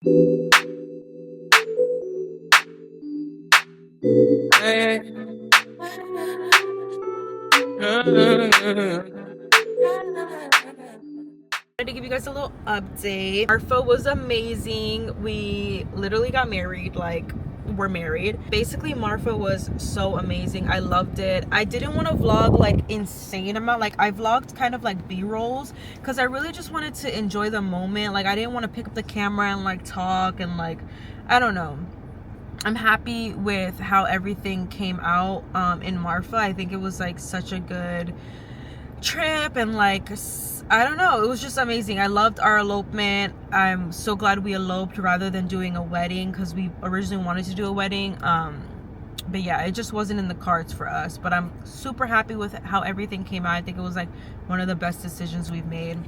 To give you guys a little update, Marfa was amazing. We literally got married, like we're married. Basically, Marfa was so amazing. I loved it. I didn't want to vlog like insane amount. Like I vlogged kind of like b-rolls because I really just wanted to enjoy the moment. Like I didn't want to pick up the camera and like talk and like, I don't know. I'm happy with how everything came out in Marfa. I think it was like such a good trip, and like I don't know, it was just amazing. I loved our elopement. I'm so glad we eloped rather than doing a wedding, because we originally wanted to do a wedding, but yeah, it just wasn't in the cards for us. But I'm super happy with how everything came out. I think it was like one of the best decisions we've made.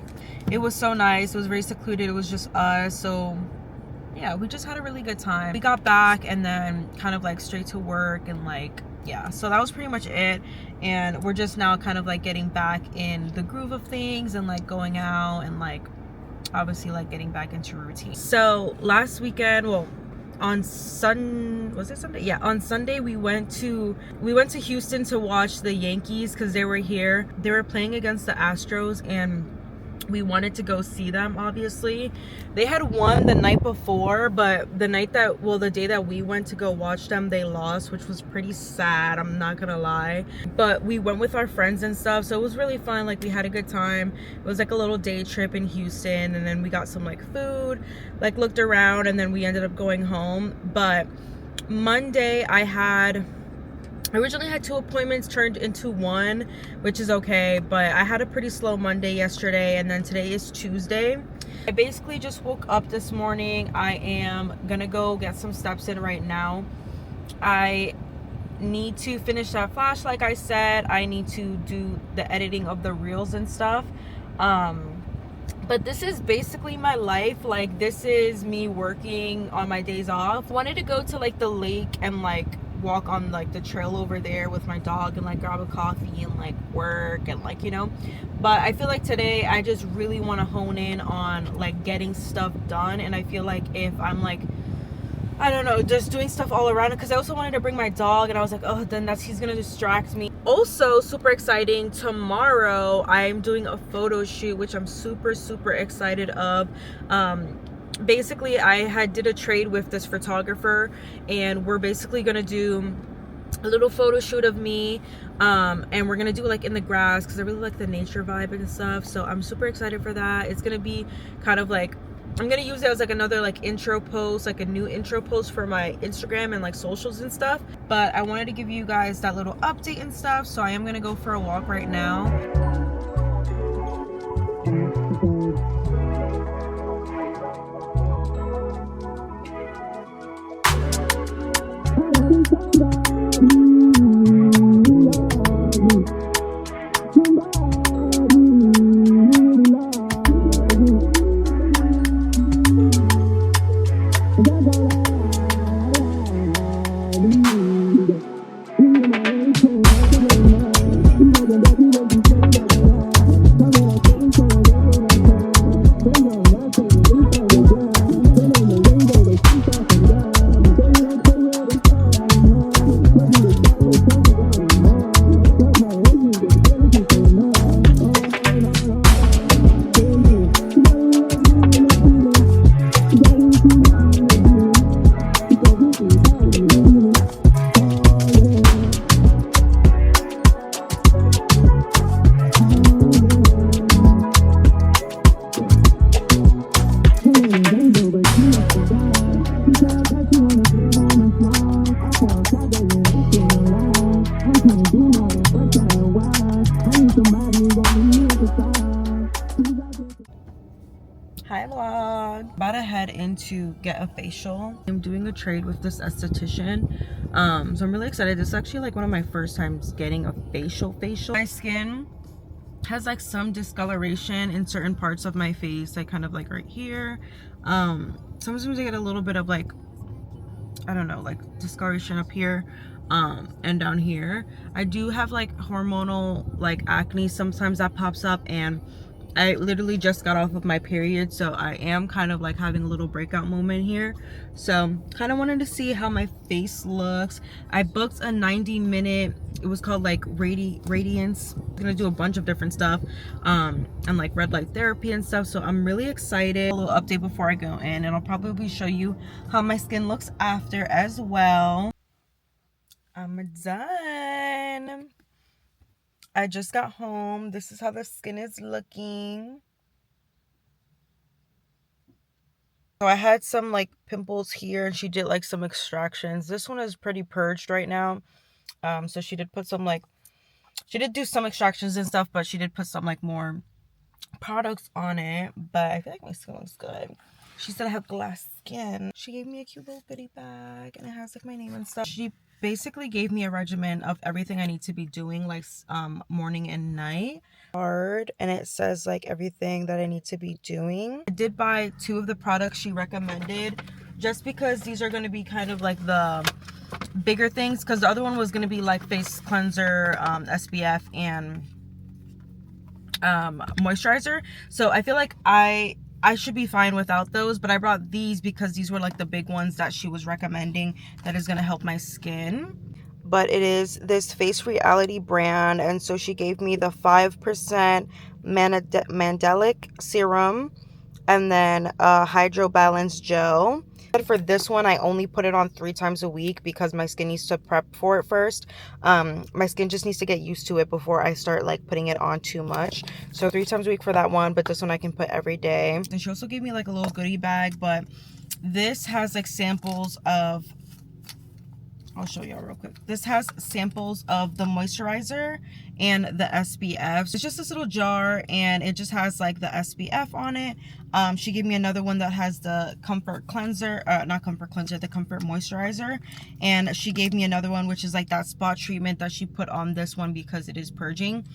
It was so nice. It was very secluded. It was just us. So yeah, we just had a really good time. We got back and then kind of like straight to work, and like, yeah, so that was pretty much it. And we're just now kind of like getting back in the groove of things and like going out and like obviously like getting back into routine. So last weekend, well, on Sunday? Yeah, on Sunday we went to Houston to watch the Yankees because they were here. They were playing against the Astros, and we wanted to go see them. Obviously they had won the night before, but the day that we went to go watch them, they lost, which was pretty sad, I'm not gonna lie. But we went with our friends and stuff, so it was really fun. Like we had a good time. It was like a little day trip in Houston, and then we got some like food, like looked around, and then we ended up going home. But Monday I originally had 2 appointments turned into 1, which is okay, but I had a pretty slow Monday yesterday, and then today is Tuesday. I basically just woke up this morning. I am gonna go get some steps in right now. I need to finish that flash, like I said. I need to do the editing of the reels and stuff. But this is basically my life. Like this is me working on my days off. Wanted to go to like the lake and like walk on like the trail over there with my dog and like grab a coffee and like work and like, you know. But I feel like today I just really want to hone in on like getting stuff done. And I feel like if I'm like, I don't know, just doing stuff all around, because I also wanted to bring my dog, and I was like, oh, then he's gonna distract me. Also, super exciting, tomorrow I'm doing a photo shoot, which I'm super excited of. Basically I did a trade with this photographer, and we're basically gonna do a little photo shoot of me, and we're gonna do it like in the grass because I really like the nature vibe and stuff. So I'm super excited for that. It's gonna be kind of like, I'm gonna use it as like another like intro post, like a new intro post for my Instagram and like socials and stuff. But I wanted to give you guys that little update and stuff, so I am gonna go for a walk right now. Hi vlog. About to head in to get a facial. I'm doing a trade with this esthetician, so I'm really excited. This is actually like one of my first times getting a facial. My skin has like some discoloration in certain parts of my face, like kind of like right here. Sometimes I get a little bit of like, I don't know, like discoloration up here, and down here. I do have like hormonal like acne sometimes that pops up, and I literally just got off of my period, so I am kind of like having a little breakout moment here. So kind of wanted to see how my face looks. I booked a 90-minute, it was called like radiance. I'm gonna do a bunch of different stuff and like red light therapy and stuff, so I'm really excited. A little update before I go in, and I'll probably show you how my skin looks after as well. I'm done. I just got home. This is how the skin is looking. So I had some like pimples here, and she did like some extractions. This one is pretty purged right now. So she did put some like, she did do some extractions and stuff, but she did put some like more products on it. But I feel like my skin looks good. She said I have glass skin. She gave me a cute little goodie bag, and it has like my name and stuff. She basically gave me a regimen of everything I need to be doing, like morning and night. And it says like everything that I need to be doing. I did buy 2 of the products she recommended, just because these are going to be kind of like the bigger things, because the other one was going to be like face cleanser, SPF, and moisturizer. So I feel like I should be fine without those, but I brought these because these were like the big ones that she was recommending that is going to help my skin. But it is this Face Reality brand, and so she gave me the 5% Mandelic serum and then Hydro Balance gel. But for this one, I only put it on 3 times a week because my skin needs to prep for it first. My skin just needs to get used to it before I start like putting it on too much. So 3 times a week for that one, but this one I can put every day. And she also gave me like a little goodie bag, but this has like samples of, I'll show y'all real quick. This has samples of the moisturizer and the SPF. So it's just this little jar, and it just has like the SPF on it. She gave me another one that has the comfort cleanser, not comfort cleanser, the comfort moisturizer. And she gave me another one, which is like that spot treatment that she put on this one because it is purging.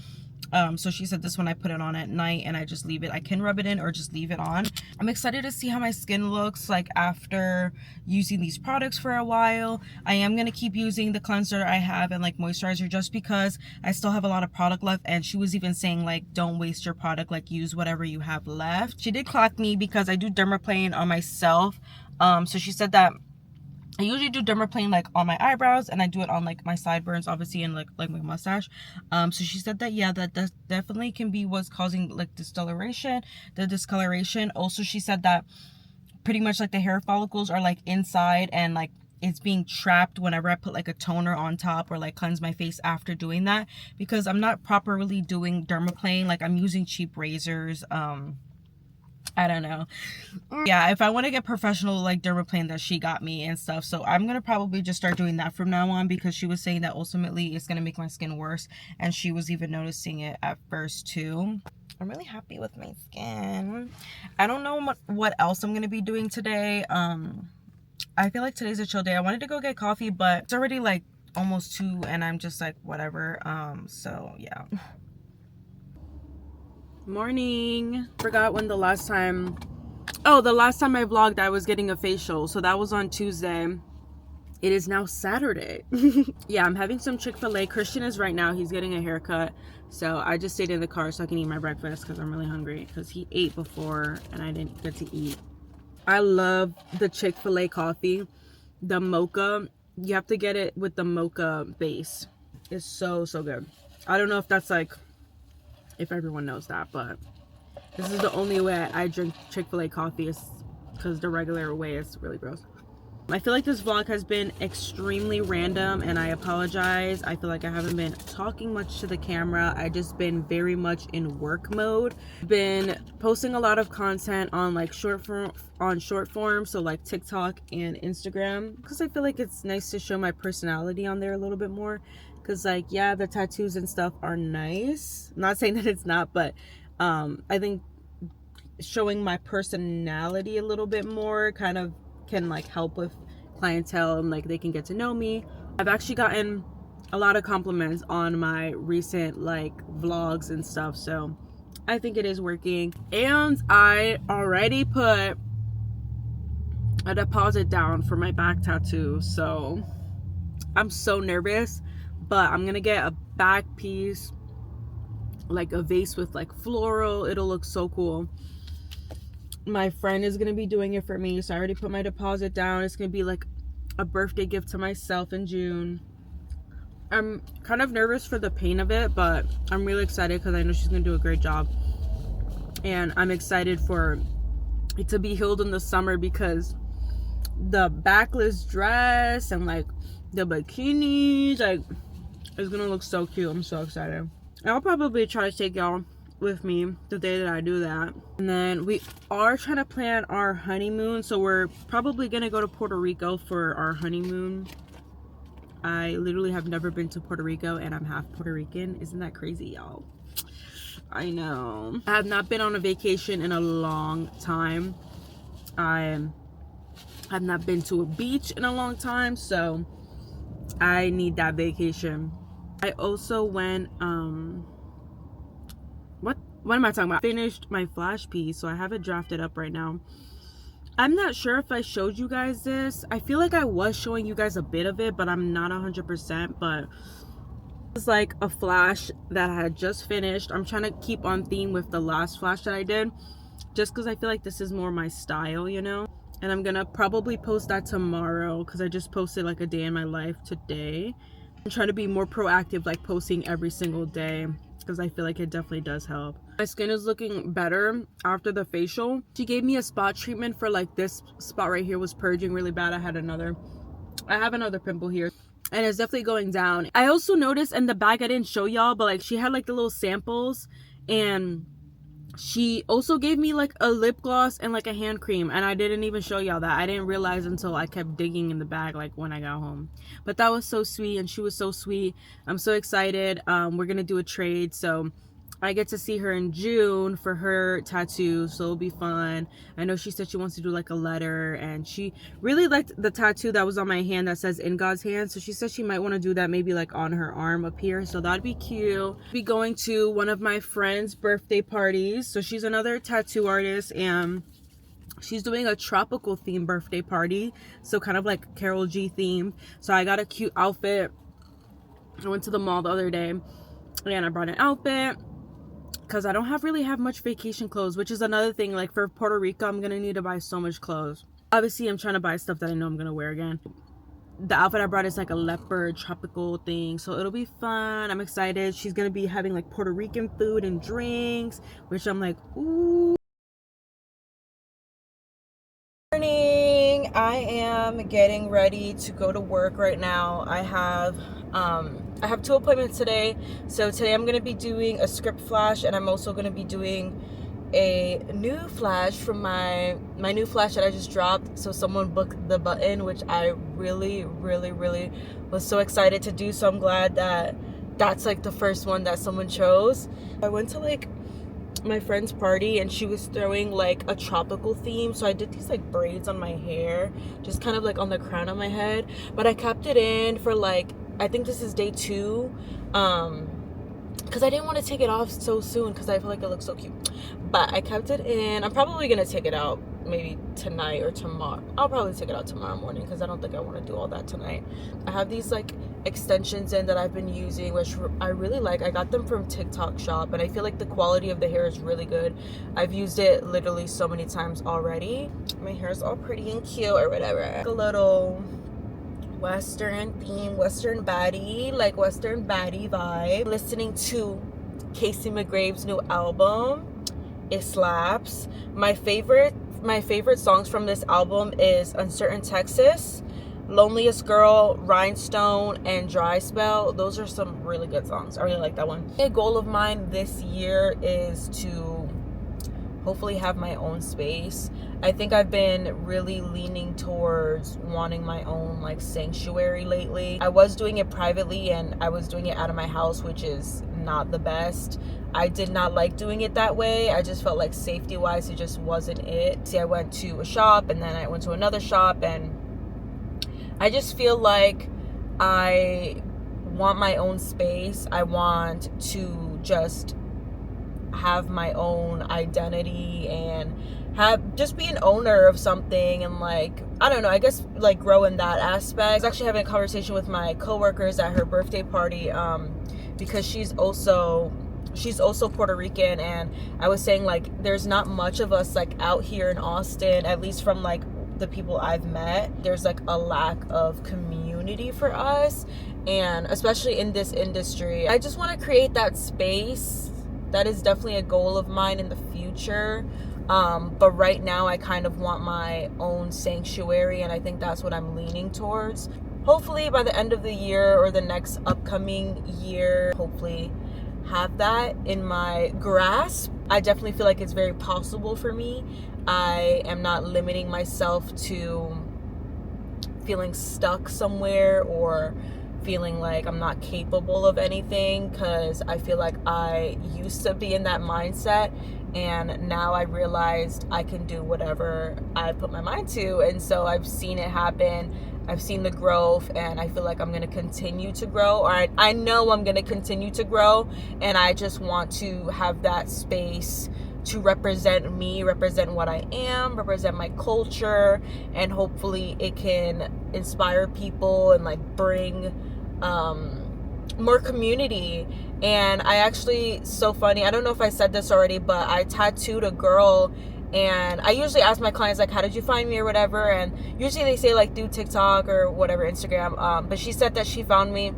So she said this one I put it on at night, and I just leave it. I can rub it in or just leave it on. I'm excited to see how my skin looks like after using these products for a while. I am going to keep using the cleanser I have and like moisturizer, just because I still have a lot of product left. And she was even saying like, don't waste your product, like use whatever you have left. She did clock me because I do dermaplane on myself. So she said that I usually do dermaplane like on my eyebrows, and I do it on like my sideburns, obviously, and like my mustache. So she said that, yeah, that definitely can be what's causing like discoloration. Also, she said that pretty much like the hair follicles are like inside, and like it's being trapped whenever I put like a toner on top or like cleanse my face after doing that, because I'm not properly doing dermaplane. Like I'm using cheap razors. I don't know. Yeah, if I want to get professional like dermaplane that she got me and stuff, so I'm gonna probably just start doing that from now on, because she was saying that ultimately it's gonna make my skin worse, and she was even noticing it at first too. I'm really happy with my skin. I don't know what else I'm gonna be doing today. I feel like today's a chill day. I wanted to go get coffee, but it's already like almost 2, and I'm just like whatever. So yeah. Morning. Forgot when the last time I vlogged I was getting a facial, so that was on Tuesday. It is now Saturday. Yeah, I'm having some Chick-fil-A. Christian is right now, he's getting a haircut, so I just stayed in the car so I can eat my breakfast because I'm really hungry, because he ate before and I didn't get to eat. I love the Chick-fil-A coffee, the mocha. You have to get it with the mocha base. It's so good. I don't know if that's like, if everyone knows that, but this is the only way I drink Chick-fil-A coffee, is because the regular way is really gross. I feel like this vlog has been extremely random, and I apologize. I feel like I haven't been talking much to the camera. I just been very much in work mode. Been posting a lot of content on like short form, so like TikTok and Instagram, because I feel like it's nice to show my personality on there a little bit more. Because like, yeah, the tattoos and stuff are nice. I'm not saying that it's not, but I think showing my personality a little bit more kind of can like help with clientele, and like they can get to know me. I've actually gotten a lot of compliments on my recent like vlogs and stuff, so I think it is working. And I already put a deposit down for my back tattoo, so I'm so nervous. But I'm gonna get a back piece like a vase with like floral. It'll look so cool. My friend is gonna be doing it for me, so I already put my deposit down. It's gonna be like a birthday gift to myself in June. I'm kind of nervous for the pain of it, but I'm really excited because I know she's gonna do a great job, and I'm excited for it to be healed in the summer because the backless dress and like the bikinis, like, it's gonna look so cute. I'm so excited. I'll probably try to take y'all with me the day that I do that. And then we are trying to plan our honeymoon, so we're probably gonna go to Puerto Rico for our honeymoon. I literally have never been to Puerto Rico, and I'm half Puerto Rican. Isn't that crazy, y'all? I know. I have not been on a vacation in a long time. I have not been to a beach in a long time, so I need that vacation. I also went, what am I talking about? Finished my flash piece, so I have it drafted up right now. I'm not sure if I showed you guys this. I feel like I was showing you guys a bit of it, but I'm not 100%. But it's like a flash that I had just finished. I'm trying to keep on theme with the last flash that I did, just because I feel like this is more my style, you know? And I'm gonna probably post that tomorrow because I just posted like a day in my life today. I'm trying to be more proactive, like posting every single day, because I feel like it definitely does help. My skin is looking better after the facial. She gave me a spot treatment for like this spot right here was purging really bad. I have another pimple here, and it's definitely going down. I also noticed in the bag, I didn't show y'all, but like she had like the little samples, and she also gave me like a lip gloss and like a hand cream, and I didn't even show y'all that. I didn't realize until I kept digging in the bag like when I got home. But that was so sweet, and she was so sweet. I'm so excited. We're gonna do a trade, so I get to see her in June for her tattoo, so it'll be fun. I know she said she wants to do like a letter, and she really liked the tattoo that was on my hand that says "In God's Hand," so she said she might want to do that maybe like on her arm up here, so that'd be cute. Be going to one of my friend's birthday parties, so she's another tattoo artist, and she's doing a tropical themed birthday party, so kind of like Carol G themed. So I got a cute outfit. I went to the mall the other day, and I brought an outfit because I don't really have much vacation clothes, which is another thing. Like for Puerto Rico, I'm gonna need to buy so much clothes. Obviously, I'm trying to buy stuff that I know I'm gonna wear again. The outfit I brought is like a leopard tropical thing, so it'll be fun. I'm excited. She's gonna be having like Puerto Rican food and drinks, which I'm like, ooh. Morning. I am getting ready to go to work right now. I have 2 appointments today. So today I'm going to be doing a script flash, and I'm also going to be doing a new flash from my new flash that I just dropped. So someone booked the button, which I really was so excited to do. So I'm glad that that's like the first one that someone chose. I went to like my friend's party, and she was throwing like a tropical theme, so I did these like braids on my hair, just kind of like on the crown of my head, but I kept it in for like, I think this is day 2, because I didn't want to take it off so soon because I feel like it looks so cute, but I kept it in. I'm probably gonna take it out maybe tonight or tomorrow. I'll probably take it out tomorrow morning because I don't think I want to do all that tonight. I have these like extensions in that I've been using, which I really like. I got them from TikTok shop, and I feel like the quality of the hair is really good. I've used it literally so many times already. My hair is all pretty and cute or whatever. A little Western theme, Western baddie, like Western baddie vibe. Listening to Casey McGrave's new album. It slaps. My favorite songs from this album is Uncertain Texas, Loneliest Girl, Rhinestone, and Dry Spell. Those are some really good songs. I really like that one. A goal of mine this year is to hopefully have my own space. I think I've been really leaning towards wanting my own like sanctuary lately. I was doing it privately, and I was doing it out of my house, which is not the best. I did not like doing it that way. I just felt like safety wise, it just wasn't it. See, I went to a shop, and then I went to another shop, and I just feel like I want my own space. I want to just have my own identity and just be an owner of something, and like, I don't know, I guess like grow in that aspect. I was actually having a conversation with my coworkers at her birthday party, because she's she's also Puerto Rican, and I was saying like there's not much of us like out here in Austin, at least from like the people I've met. There's like a lack of community for us, and especially in this industry. I just want to create that space. That is definitely a goal of mine in the future. But right now I kind of want my own sanctuary, and I think that's what I'm leaning towards. Hopefully by the end of the year or the next upcoming year, hopefully have that in my grasp. I definitely feel like it's very possible for me. I am not limiting myself to feeling stuck somewhere or feeling like I'm not capable of anything, because I feel like I used to be in that mindset, and now I realized I can do whatever I put my mind to. And so I've seen it happen. I've seen the growth, and I feel like I'm going to continue to grow, or I know I'm going to continue to grow, and I just want to have that space to represent me, represent what I am, represent my culture, and hopefully it can inspire people and like bring more community. And I actually, so funny, I don't know if I said this already, but I tattooed a girl, and I usually ask my clients like, how did you find me or whatever, and usually they say like through TikTok or whatever, Instagram, but she said that she found me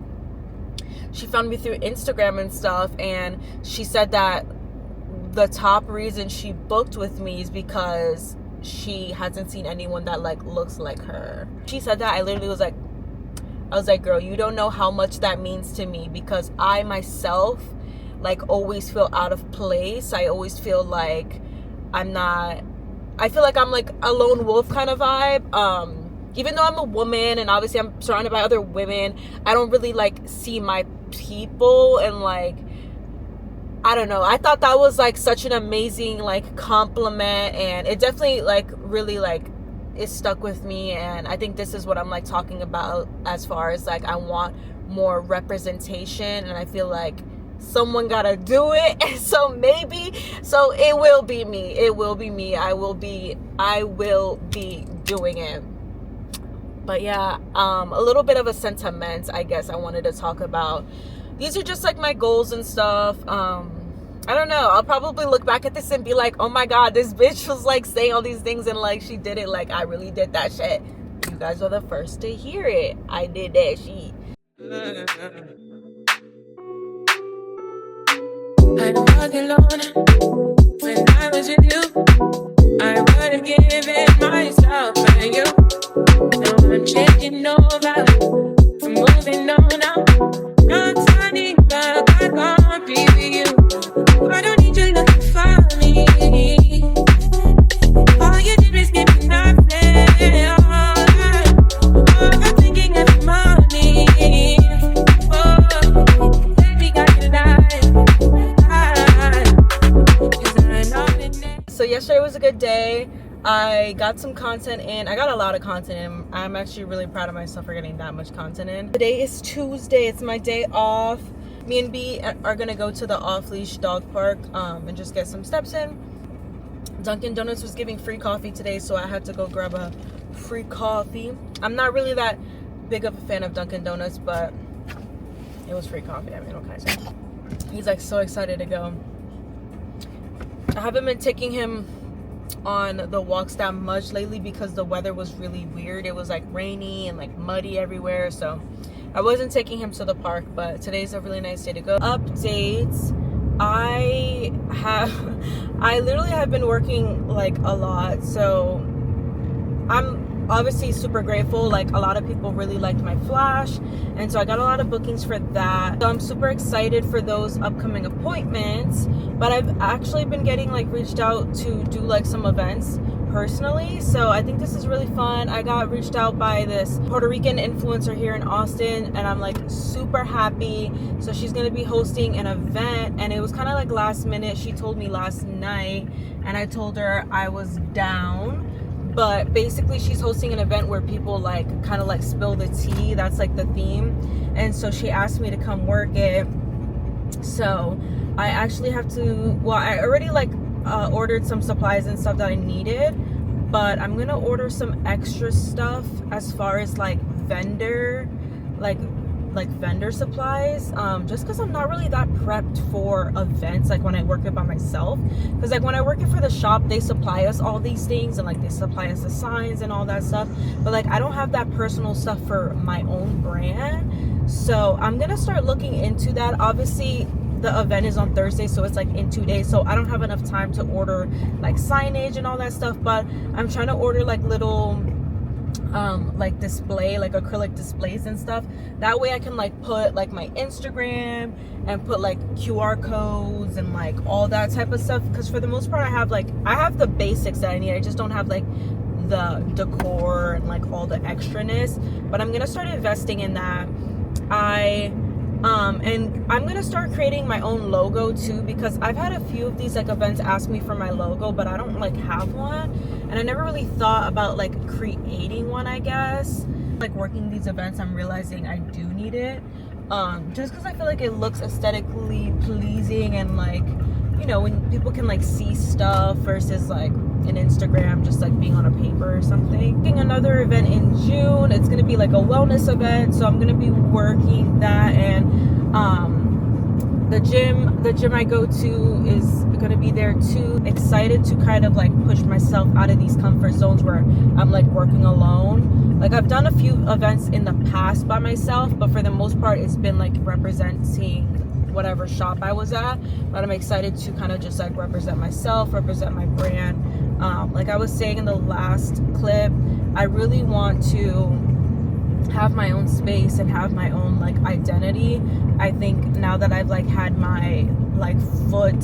through Instagram and stuff, and she said that the top reason she booked with me is because she hasn't seen anyone that like looks like her. She said that, I was like, girl, you don't know how much that means to me, because I myself like always feel out of place. I always feel like I feel like I'm like a lone wolf kind of vibe. Even though I'm a woman and obviously I'm surrounded by other women, I don't really like see my people, and like, I don't know. I thought that was like such an amazing like compliment, and it definitely like really like it stuck with me. And I think this is what I'm like talking about as far as like I want more representation, and I feel like someone gotta do it. So it will be me. I will be doing it. But yeah, a little bit of a sentiment, I guess I wanted to talk about. These are just like my goals and stuff. I don't know, I'll probably look back at this and be like, oh my god, this bitch was like saying all these things, and like she did it, like I really did that shit. You guys are the first to hear it. I did that shit. I was alone when I was with you. I would have given myself for you. Now I'm changing over, I'm moving on now. Not turning back, I can't be with you. I don't need you looking for me. All you did was give me nothing. I'm thinking every morning. Oh, baby, got you alive. So yesterday was a good day. I got some content in. I got a lot of content in. I'm actually really proud of myself for getting that much content in. Today is Tuesday. It's my day off. Me and B are gonna go to the off-leash dog park and just get some steps in. Dunkin' Donuts was giving free coffee today, so I had to go grab a free coffee. I'm not really that big of a fan of Dunkin' Donuts, but it was free coffee. I mean, what can I say? He's like so excited to go. I haven't been taking him on the walks that much lately because the weather was really weird. It was like rainy and like muddy everywhere, so I wasn't taking him to the park. But today's a really nice day to go. Updates. I literally have been working like a lot, so I'm obviously super grateful. Like a lot of people really liked my flash, and so I got a lot of bookings for that, so I'm super excited for those upcoming appointments. But I've actually been getting like reached out to do like some events personally, so I think this is really fun. I got reached out by this Puerto Rican influencer here in Austin, and I'm like super happy. So she's gonna be hosting an event, and it was kind of like last minute. She told me last night, and I told her I was down. But basically she's hosting an event where people like kind of like spill the tea. That's like the theme, and so she asked me to come work it. So I actually have to, well, I already like ordered some supplies and stuff that I needed, but I'm gonna order some extra stuff as far as like vendor, like like vendor supplies, just because I'm not really that prepped for events like when I work it by myself. Because like when I work it for the shop, they supply us all these things, and like they supply us the signs and all that stuff, but like I don't have that personal stuff for my own brand. So I'm gonna start looking into that. Obviously the event is on Thursday, so it's like in 2 days, so I don't have enough time to order like signage and all that stuff, but I'm trying to order like little like display, like acrylic displays and stuff. That way I can like put like my Instagram and put like QR codes and like all that type of stuff, because for the most part I have the basics that I need. I just don't have like the decor and like all the extraness, but I'm gonna start investing in that. And I'm gonna start creating my own logo too, because I've had a few of these like events ask me for my logo, but I don't like have one, and I never really thought about like creating one. I guess like working these events, I'm realizing I do need it, just because I feel like it looks aesthetically pleasing, and like, you know, when people can like see stuff versus like an Instagram just like being on a paper or something. Another event in June, it's gonna be like a wellness event, so I'm gonna be working that, and the gym I go to is gonna be there too. Excited to kind of like push myself out of these comfort zones where I'm like working alone. Like I've done a few events in the past by myself, but for the most part it's been like representing whatever shop I was at. But I'm excited to kind of just like represent myself, represent my brand. Like I was saying in the last clip, I really want to have my own space and have my own like identity. I think now that I've like had my like foot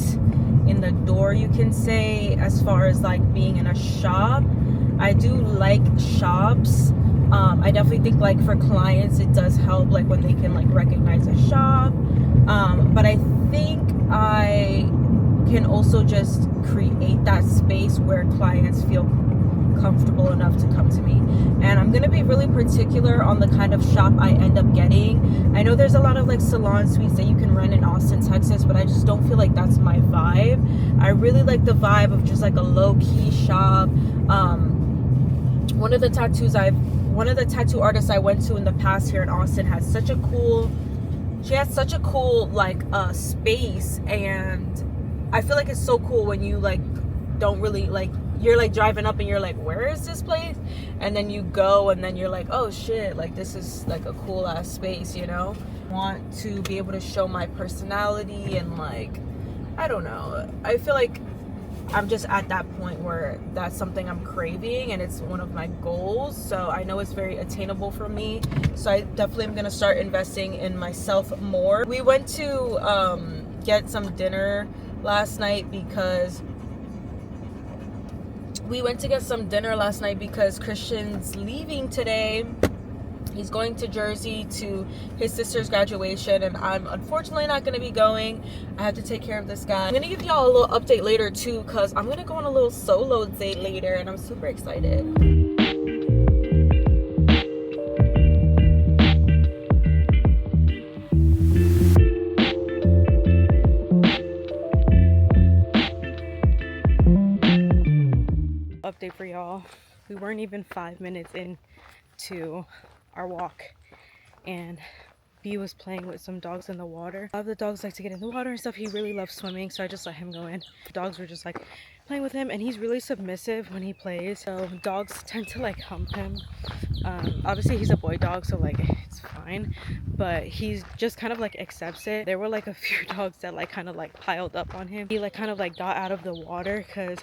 in the door, you can say, as far as like being in a shop, I do like shops. I definitely think like for clients it does help like when they can like recognize a shop, but I think I can also just create that space where clients feel comfortable enough to come to me. And I'm gonna be really particular on the kind of shop I end up getting. I know there's a lot of like salon suites that you can rent in Austin, Texas, but I just don't feel like that's my vibe. I really like the vibe of just like a low-key shop. One of the tattoo artists I went to in the past here in Austin had such a cool like space, and I feel like it's so cool when you like don't really like, you're like driving up and you're like, where is this place? And then you go and then you're like, oh shit, like this is like a cool ass space, you know? Want to be able to show my personality, and like, I don't know, I feel like I'm just at that point where that's something I'm craving, and it's one of my goals, so I know it's very attainable for me. So I definitely am going to start investing in myself more. We went to get some dinner last night because Christian's leaving today. He's going to Jersey to his sister's graduation, and I'm unfortunately not going to be going. I have to take care of this guy. I'm going to give y'all a little update later too, because I'm going to go on a little solo date later, and I'm super excited. Update for y'all. We weren't even 5 minutes into our walk, and B was playing with some dogs in the water. A lot of the dogs like to get in the water and stuff. He really loves swimming, so I just let him go in. The dogs were just like playing with him, and he's really submissive when he plays, so dogs tend to like hump him. Obviously he's a boy dog, so like it's fine, but he's just kind of like accepts it. There were like a few dogs that like kind of like piled up on him. He like kind of like got out of the water because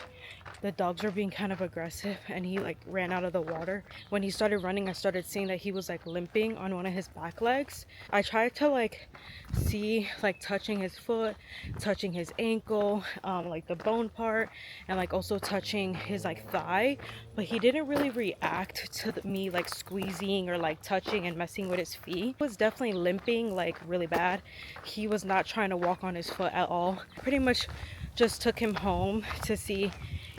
the dogs were being kind of aggressive, and he like ran out of the water. When he started running, I started seeing that he was like limping on one of his back legs. I tried to like see, like touching his foot, touching his ankle, like the bone part, and like also touching his like thigh, but he didn't really react to me like squeezing or like touching and messing with his feet. He was definitely limping like really bad. He was not trying to walk on his foot at all. Pretty much just took him home to see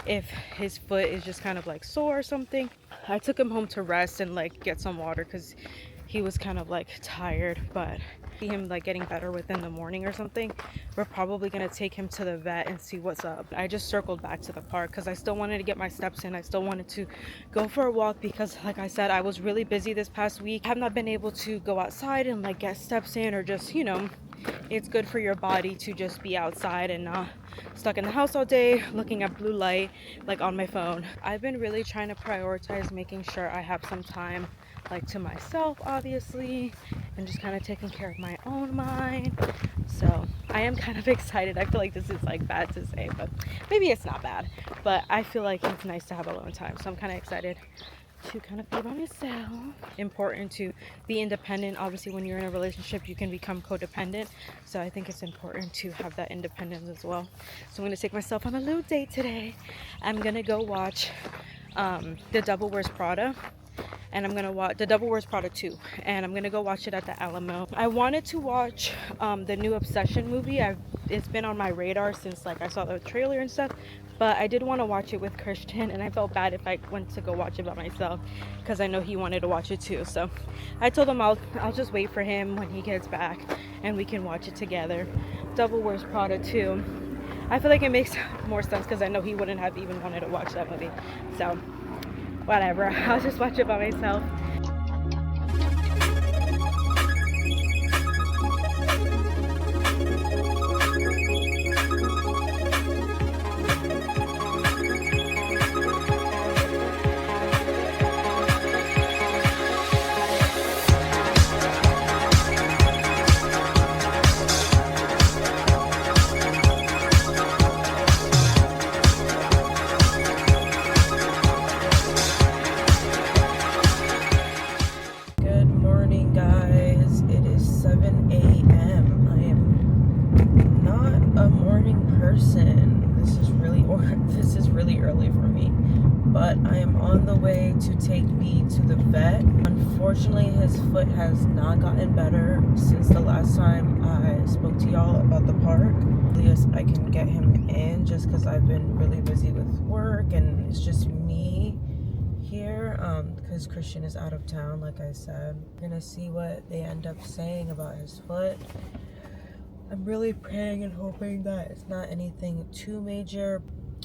if his foot is just kind of like sore or something. I took him home to rest and like get some water, because he was kind of like tired, but see him like getting better within the morning or something. We're probably gonna take him to the vet and see what's up. I just circled back to the park because I still wanted to get my steps in. I still wanted to go for a walk because, like I said, I was really busy this past week. I have not been able to go outside and like get steps in, or just, you know, it's good for your body to just be outside and not stuck in the house all day looking at blue light like on my phone. I've been really trying to prioritize making sure I have some time like to myself, obviously, and just kind of taking care of my own mind. So I am kind of excited. I feel like this is like bad to say, but maybe it's not bad, but I feel like it's nice to have alone time, so I'm kind of excited to kind of be by myself. Important to be independent. Obviously, when you're in a relationship, you can become codependent, so I think it's important to have that independence as well. So I'm gonna take myself on a little date today. I'm gonna go watch The Devil Wears Prada, and I'm gonna watch The Devil Wears Prada 2, and I'm gonna go watch it at the Alamo. I wanted to watch the new Obsession movie. It's been on my radar since like I saw the trailer and stuff, but I did want to watch it with Christian, and I felt bad if I went to go watch it by myself because I know he wanted to watch it too. So I told him I'll just wait for him when he gets back and we can watch it together. Devil Wears Prada 2. I feel like it makes more sense because I know he wouldn't have even wanted to watch that movie. So whatever, I'll just watch it by myself. This is really early for me, but I am on the way to take B to the vet. Unfortunately, his foot has not gotten better since the last time I spoke to y'all about the park. Yes, I can get him in just because I've been really busy with work and it's just me here because Christian is out of town, like I said. We're gonna see what they end up saying about his foot. I'm really praying and hoping that it's not anything too major.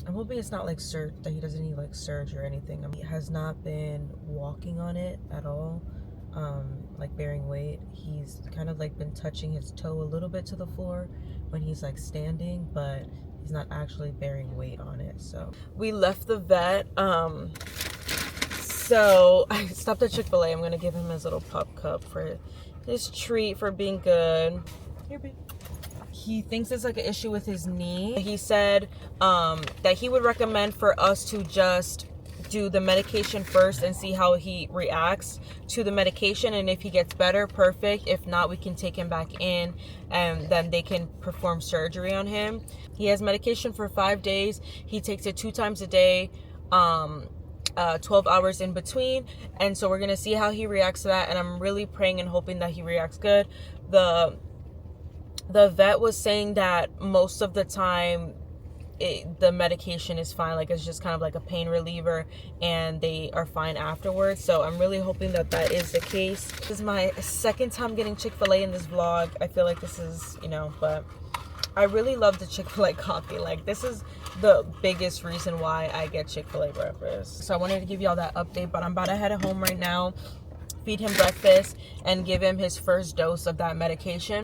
I'm hoping it's not like that he doesn't need like surge or anything. I mean, he has not been walking on it at all, like bearing weight. He's kind of like been touching his toe a little bit to the floor when he's like standing, but he's not actually bearing weight on it. So we left the vet. So I stopped at Chick-fil-A. I'm gonna give him his little pup cup for his treat for being good. Here, babe. He thinks it's like an issue with his knee. He said that he would recommend for us to just do the medication first and see how he reacts to the medication, and if he gets better, perfect. If not, we can take him back in and then they can perform surgery on him. He has medication for 5 days. He takes it 2 times a day, 12 hours in between, and so we're gonna see how he reacts to that, and I'm really praying and hoping that he reacts good. The vet was saying that most of the time the medication is fine, like it's just kind of like a pain reliever and they are fine afterwards. So I'm really hoping that that is the case. This is my second time getting Chick-fil-A in this vlog. I feel like this is, you know, but I really love the Chick-fil-A coffee. Like, this is the biggest reason why I get Chick-fil-A breakfast. So I wanted to give y'all that update, but I'm about to head home right now, feed him breakfast and give him his first dose of that medication.